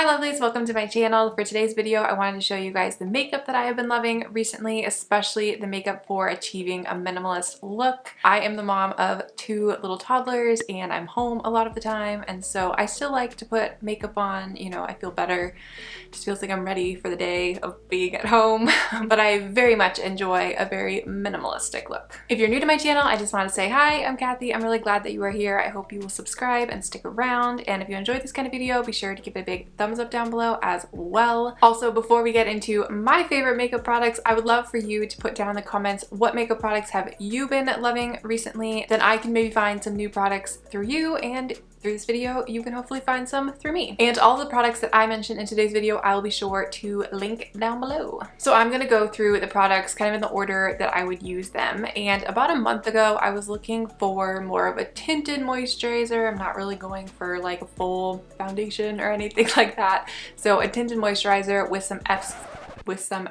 Hi lovelies, welcome to my channel. For today's video, I wanted to show you guys the makeup that I have been loving recently, especially the makeup for achieving a minimalist look. I am the mom of two little toddlers and I'm home a lot of the time, and so I still like to put makeup on. You know, I feel better. It just feels like I'm ready for the day of being at home, but I very much enjoy a very minimalistic look. If you're new to my channel, I just want to say hi, I'm Kathy. I'm really glad that you are here. I hope you will subscribe and stick around, and if you enjoyed this kind of video, be sure to give it a big thumbs up down below as well. Also, before we get into my favorite makeup products, I would love for you to put down in the comments what makeup products have you been loving recently. Then I can maybe find some new products through you, and through this video you can hopefully find some through me. And all the products that I mentioned in today's video I will be sure to link down below. So I'm gonna go through the products kind of in the order that I would use them. And about a month ago I was looking for more of a tinted moisturizer. I'm not really going for like a full foundation or anything like that. So a tinted moisturizer with some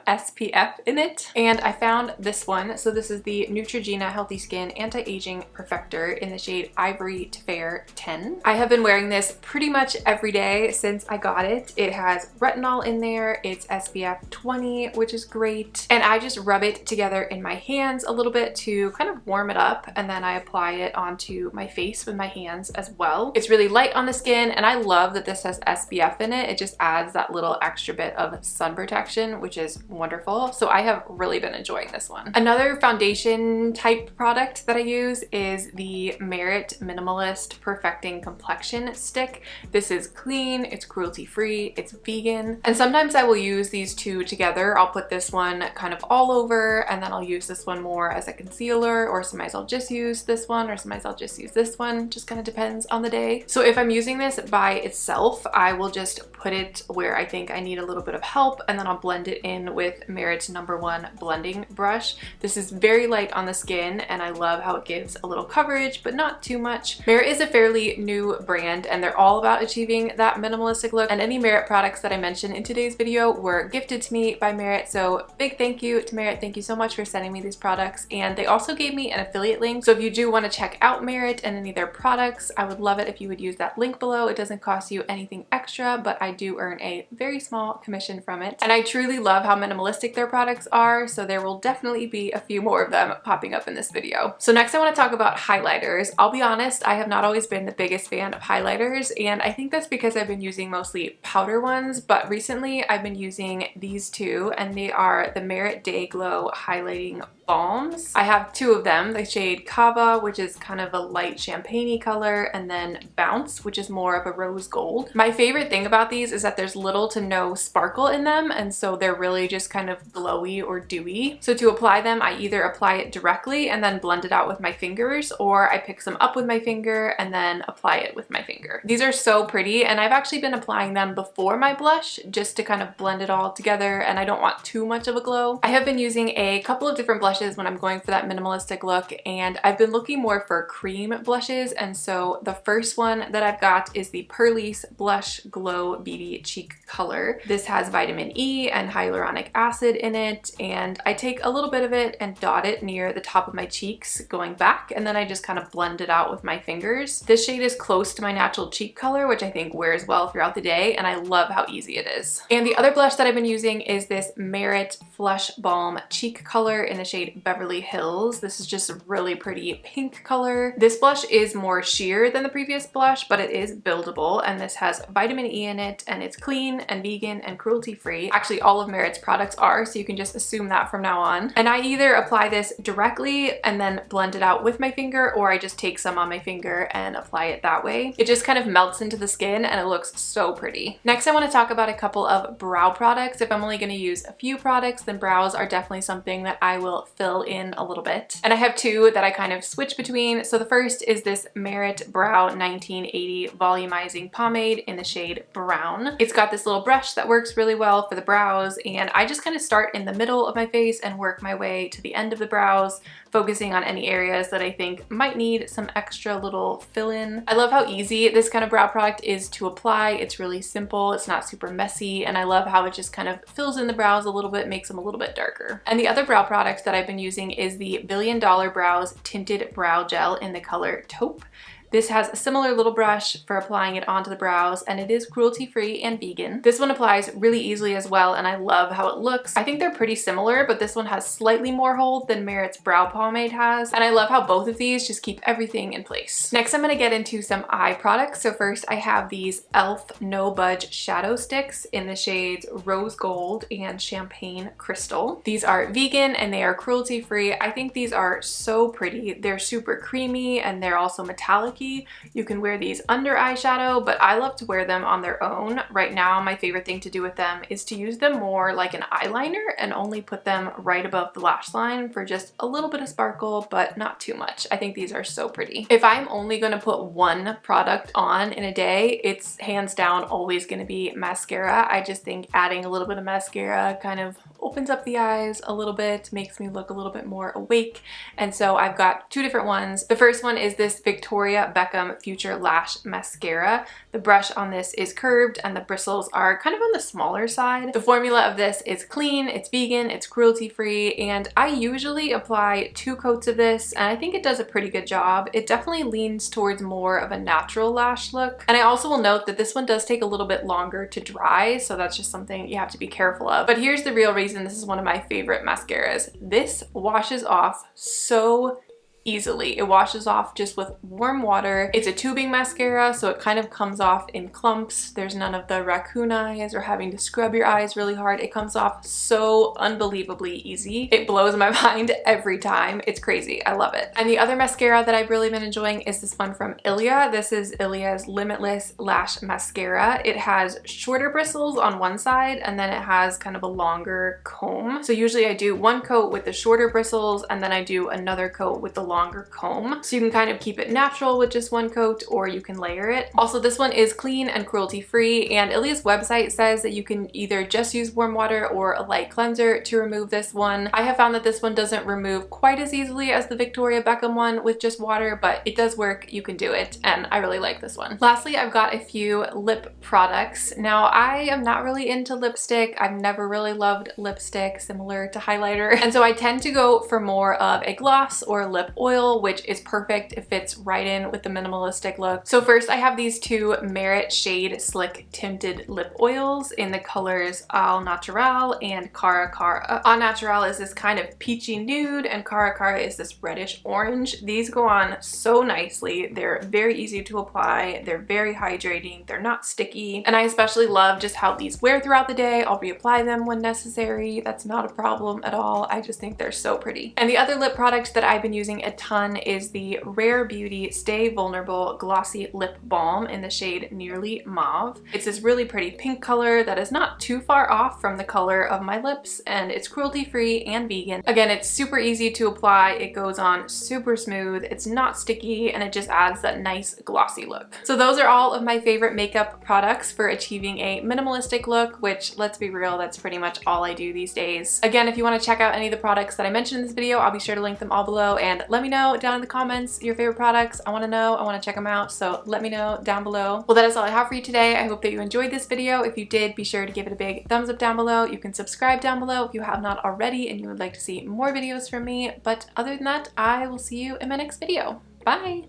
SPF in it, and I found this one. So this is the Neutrogena Healthy Skin Anti-Aging Perfector in the shade Ivory to Fair 10. I have been wearing this pretty much every day since I got it. It has retinol in there, it's SPF 20, which is great, and I just rub it together in my hands a little bit to kind of warm it up, and then I apply it onto my face with my hands as well. It's really light on the skin, and I love that this has SPF in it. It just adds that little extra bit of sun protection, which is wonderful. So I have really been enjoying this one. Another foundation type product that I use is the Merit Minimalist Perfecting Complexion Stick. This is clean, it's cruelty free, it's vegan, and sometimes I will use these two together. I'll put this one kind of all over, and then I'll use this one more as a concealer, or sometimes I'll just use this one, or sometimes I'll just use this one. Just kind of depends on the day. So if I'm using this by itself, I will just put it where I think I need a little bit of help, and then I'll blend it in with Merit's #1 blending brush. This is very light on the skin, and I love how it gives a little coverage but not too much. Merit is a fairly new brand, and they're all about achieving that minimalistic look, and any Merit products that I mentioned in today's video were gifted to me by Merit, so big thank you to Merit. Thank you so much for sending me these products, and they also gave me an affiliate link, so if you do want to check out Merit and any of their products, I would love it if you would use that link below. It doesn't cost you anything extra, but I do earn a very small commission from it, and I truly love how minimalistic their products are, so there will definitely be a few more of them popping up in this video. So next I want to talk about highlighters. I'll be honest, I have not always been the biggest fan of highlighters, and I think that's because I've been using mostly powder ones, but recently I've been using these two, and they are the Merit Day Glow Highlighting Balms. I have two of them, the shade Cava, which is kind of a light champagne-y color, and then Bounce, which is more of a rose gold. My favorite thing about these is that there's little to no sparkle in them, and so they're really just kind of glowy or dewy. So to apply them, I either apply it directly and then blend it out with my fingers, or I pick some up with my finger and then apply it with my finger. These are so pretty, and I've actually been applying them before my blush just to kind of blend it all together, and I don't want too much of a glow. I have been using a couple of different blushes when I'm going for that minimalistic look, and I've been looking more for cream blushes, and so the first one that I've got is the Purlisse Blush Glow BB Cheek Color. This has vitamin E and hyaluronic acid in it, and I take a little bit of it and dot it near the top of my cheeks going back, and then I just kind of blend it out with my fingers. This shade is close to my natural cheek color, which I think wears well throughout the day, and I love how easy it is. And the other blush that I've been using is this Merit Flush Balm Cheek Color in the shade Beverly Hills. This is just a really pretty pink color. This blush is more sheer than the previous blush, but it is buildable, and this has vitamin E in it, and it's clean and vegan and cruelty free. Actually, all of Merit's products are, so you can just assume that from now on. And I either apply this directly and then blend it out with my finger, or I just take some on my finger and apply it that way. It just kind of melts into the skin, and it looks so pretty. Next, I want to talk about a couple of brow products. If I'm only going to use a few products, then brows are definitely something that I will fill in a little bit. And I have two that I kind of switch between. So the first is this Merit Brow 1980 Volumizing Pomade in the shade Brown. It's got this little brush that works really well for the brows, and I just kind of start in the middle of my face and work my way to the end of the brows, focusing on any areas that I think might need some extra little fill-in. I love how easy this kind of brow product is to apply. It's really simple, it's not super messy, and I love how it just kind of fills in the brows a little bit, makes them a little bit darker. And the other brow product that I've been using is the Billion Dollar Brows Tinted Brow Gel in the color Taupe. This has a similar little brush for applying it onto the brows, and it is cruelty-free and vegan. This one applies really easily as well, and I love how it looks. I think they're pretty similar, but this one has slightly more hold than Merit's brow pomade has, and I love how both of these just keep everything in place. Next, I'm going to get into some eye products. So first, I have these e.l.f. No Budge shadow sticks in the shades Rose Gold and Champagne Crystal. These are vegan and they are cruelty-free. I think these are so pretty. They're super creamy and they're also metallic-y. You can wear these under eyeshadow, but I love to wear them on their own. Right now, my favorite thing to do with them is to use them more like an eyeliner and only put them right above the lash line for just a little bit of sparkle, but not too much. I think these are so pretty. If I'm only going to put one product on in a day, it's hands down always going to be mascara. I just think adding a little bit of mascara kind of opens up the eyes a little bit, makes me look a little bit more awake. And so I've got two different ones. The first one is this Victoria Beckham Future Lash Mascara. The brush on this is curved and the bristles are kind of on the smaller side. The formula of this is clean, it's vegan, it's cruelty-free, and I usually apply 2 coats of this, and I think it does a pretty good job. It definitely leans towards more of a natural lash look. And I also will note that this one does take a little bit longer to dry, so that's just something you have to be careful of. But here's the real reason this is one of my favorite mascaras. This washes off so easily. It washes off just with warm water. It's a tubing mascara, so it kind of comes off in clumps. There's none of the raccoon eyes or having to scrub your eyes really hard. It comes off so unbelievably easy. It blows my mind every time. It's crazy. I love it. And the other mascara that I've really been enjoying is this one from Ilia. This is Ilia's Limitless Lash Mascara. It has shorter bristles on one side and then it has kind of a longer comb. So usually I do one coat with the shorter bristles and then I do another coat with the longer comb. So you can kind of keep it natural with just one coat or you can layer it. Also, this one is clean and cruelty free, and Ilia's website says that you can either just use warm water or a light cleanser to remove this one. I have found that this one doesn't remove quite as easily as the Victoria Beckham one with just water, but it does work. You can do it, and I really like this one. Lastly, I've got a few lip products. Now, I am not really into lipstick. I've never really loved lipstick, similar to highlighter, and so I tend to go for more of a gloss or lip oil, which is perfect. It fits right in with the minimalistic look. So first I have these 2 Merit Shade Slick Tinted Lip Oils in the colors Au Natural and Cara Cara. Au Natural is this kind of peachy nude and Cara Cara is this reddish orange. These go on so nicely. They're very easy to apply. They're very hydrating. They're not sticky. And I especially love just how these wear throughout the day. I'll reapply them when necessary. That's not a problem at all. I just think they're so pretty. And the other lip product that I've been using a ton is the Rare Beauty Stay Vulnerable Glossy Lip Balm in the shade Nearly Mauve. It's this really pretty pink color that is not too far off from the color of my lips, and it's cruelty-free and vegan. Again, it's super easy to apply. It goes on super smooth. It's not sticky, and it just adds that nice glossy look. So those are all of my favorite makeup products for achieving a minimalistic look, which, let's be real, that's pretty much all I do these days. Again, if you want to check out any of the products that I mentioned in this video, I'll be sure to link them all below, and let me know down in the comments your favorite products. I want to know. I want to check them out, so let me know down below. Well, that is all I have for you today. I hope that you enjoyed this video. If you did, be sure to give it a big thumbs up down below. You can subscribe down below if you have not already and you would like to see more videos from me. But other than that, I will see you in my next video. Bye!